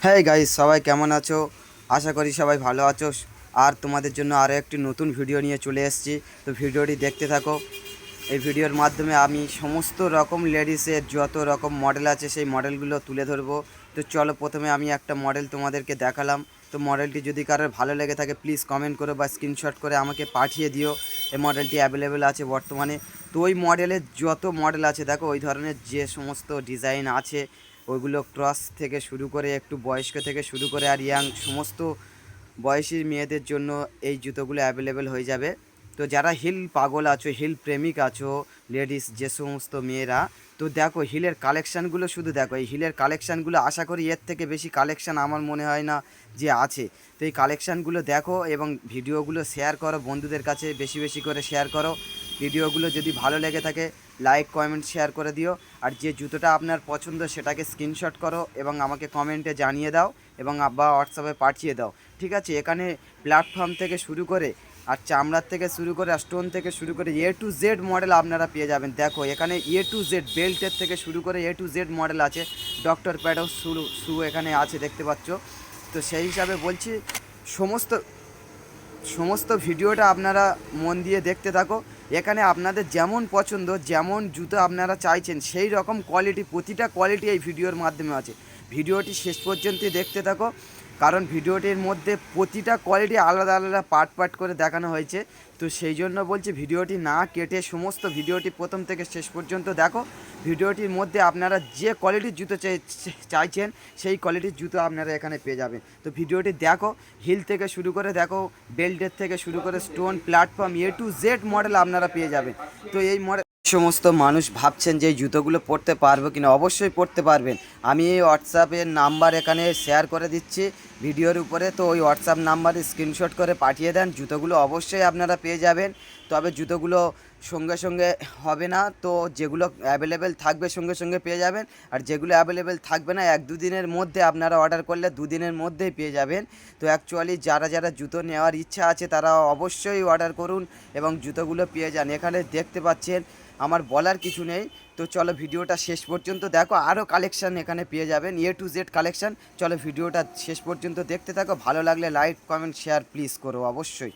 হ্যাঁ গাইস, সবাই কেমন আছো? আশা করি সবাই ভালো আছো। আর তোমাদের জন্য আরও একটি নতুন ভিডিও নিয়ে চলে এসেছি। তো ভিডিওটি দেখতে থাকো। এই ভিডিওর মাধ্যমে আমি সমস্ত রকম লেডিসের যত রকম মডেল আছে সেই মডেলগুলো তুলে ধরবো। তো চলো, প্রথমে আমি একটা মডেল তোমাদেরকে দেখালাম। তো মডেলটি যদি কারোর ভালো লেগে থাকে প্লিজ কমেন্ট করো বা স্ক্রিনশট করে আমাকে পাঠিয়ে দিও। এই মডেলটি অ্যাভেলেবেল আছে বর্তমানে। তো ওই মডেলের যত মডেল আছে দেখো, ওই ধরনের যে সমস্ত ডিজাইন আছে ওইগুলো ক্রস থেকে শুরু করে একটু বয়স্ক থেকে শুরু করে আর ইয়াং সমস্ত বয়সী মেয়েদের জন্য এই জুতোগুলো অ্যাভেলেবেল হয়ে যাবে। তো যারা হিল পাগল আছো, হিল প্রেমিক আছো, লেডিস যে সমস্ত মেয়েরা, তো দেখো হিলের কালেকশানগুলো, শুধু দেখো এই হিলের কালেকশানগুলো। আশা করি এর থেকে বেশি কালেকশান আমার মনে হয় না যে আছে। তো এই কালেকশানগুলো দেখো এবং ভিডিওগুলো শেয়ার করো বন্ধুদের কাছে, বেশি বেশি করে শেয়ার করো। ভিডিওগুলো যদি ভালো লেগে থাকে লাইক কমেন্ট শেয়ার করে দিও। আর যে জুতোটা আপনার পছন্দ সেটাকে স্ক্রিনশট করো এবং আমাকে কমেন্টে জানিয়ে দাও এবং বা হোয়াটসঅ্যাপে পাঠিয়ে দাও। ঠিক আছে, এখানে প্ল্যাটফর্ম থেকে শুরু করে আর চামড়ার থেকে শুরু করে আর স্টোন থেকে শুরু করে টু জেড মডেল আপনারা পেয়ে যাবেন। দেখো এখানে টু জেড বেল্টের থেকে শুরু করে টু জেড মডেল আছে। ডক্টর প্যাডো শু এখানে আছে, দেখতে পাচ্ছ। তো সেই হিসাবে বলছি, সমস্ত সমস্ত ভিডিওটা আপনারা মন দিয়ে দেখতে থাকো। এখানে আপনাদের যেমন পছন্দ, যেমন জুতো আপনারা চাইছেন সেই রকম কোয়ালিটি, প্রতিটা কোয়ালিটি এই ভিডিওর মাধ্যমে আছে। ভিডিওটি শেষ পর্যন্তই দেখতে থাকো, কারণ ভিডিওটির মধ্যে প্রতিটা কোয়ালিটি আলাদা আলাদা পার্ট পার্ট করে দেখানো হয়েছে। তো সেই জন্য বলছি ভিডিওটি না কেটে সমস্ত ভিডিওটি প্রথম থেকে শেষ পর্যন্ত দেখো। ভিডিওটির মধ্যে আপনারা যে কোয়ালিটির জুতো চাইছেন সেই কোয়ালিটির জুতো আপনারা এখানে পেয়ে যাবেন। তো ভিডিওটি দেখো, হিল থেকে শুরু করে দেখো, বেল্টের থেকে শুরু করে stone, platform, to Z model আপনারা পেয়ে যাবেন। তো এই মডেল সমস্ত মানুষ ভাবছেন যে এই জুতোগুলো পরতে পারবো কিনা, অবশ্যই পরতে পারবেন। আমি এই হোয়াটসঅ্যাপের নাম্বার এখানে শেয়ার করে দিচ্ছি ভিডিওর উপরে। তো ওই হোয়াটসঅ্যাপ নাম্বারে স্ক্রিনশট করে পাঠিয়ে দেন, জুতোগুলো অবশ্যই আপনারা পেয়ে যাবেন। তবে জুতোগুলো সঙ্গে সঙ্গে হবে না, তো যেগুলো অ্যাভেলেবেল থাকবে সঙ্গে সঙ্গে পেয়ে যাবেন। আর যেগুলো অ্যাভেলেবেল থাকবে না, 1-2 দিনের মধ্যে আপনারা অর্ডার করলে 2 দিনের মধ্যেই পেয়ে যাবেন। তো অ্যাকচুয়ালি যারা যারা জুতো নেওয়ার ইচ্ছা আছে তারা অবশ্যই অর্ডার করুন এবং জুতোগুলো পেয়ে যান। এখানে দেখতে পাচ্ছেন, আমার বলার কিছু নেই। তো চলো ভিডিওটা শেষ পর্যন্ত দেখো, আরও কালেকশান এখানে পেয়ে যাবেন, টু জেড কালেকশান। চলো ভিডিওটা শেষ পর্যন্ত দেখতে থাকো, ভালো লাগলে লাইক কমেন্ট শেয়ার প্লিজ করো অবশ্যই।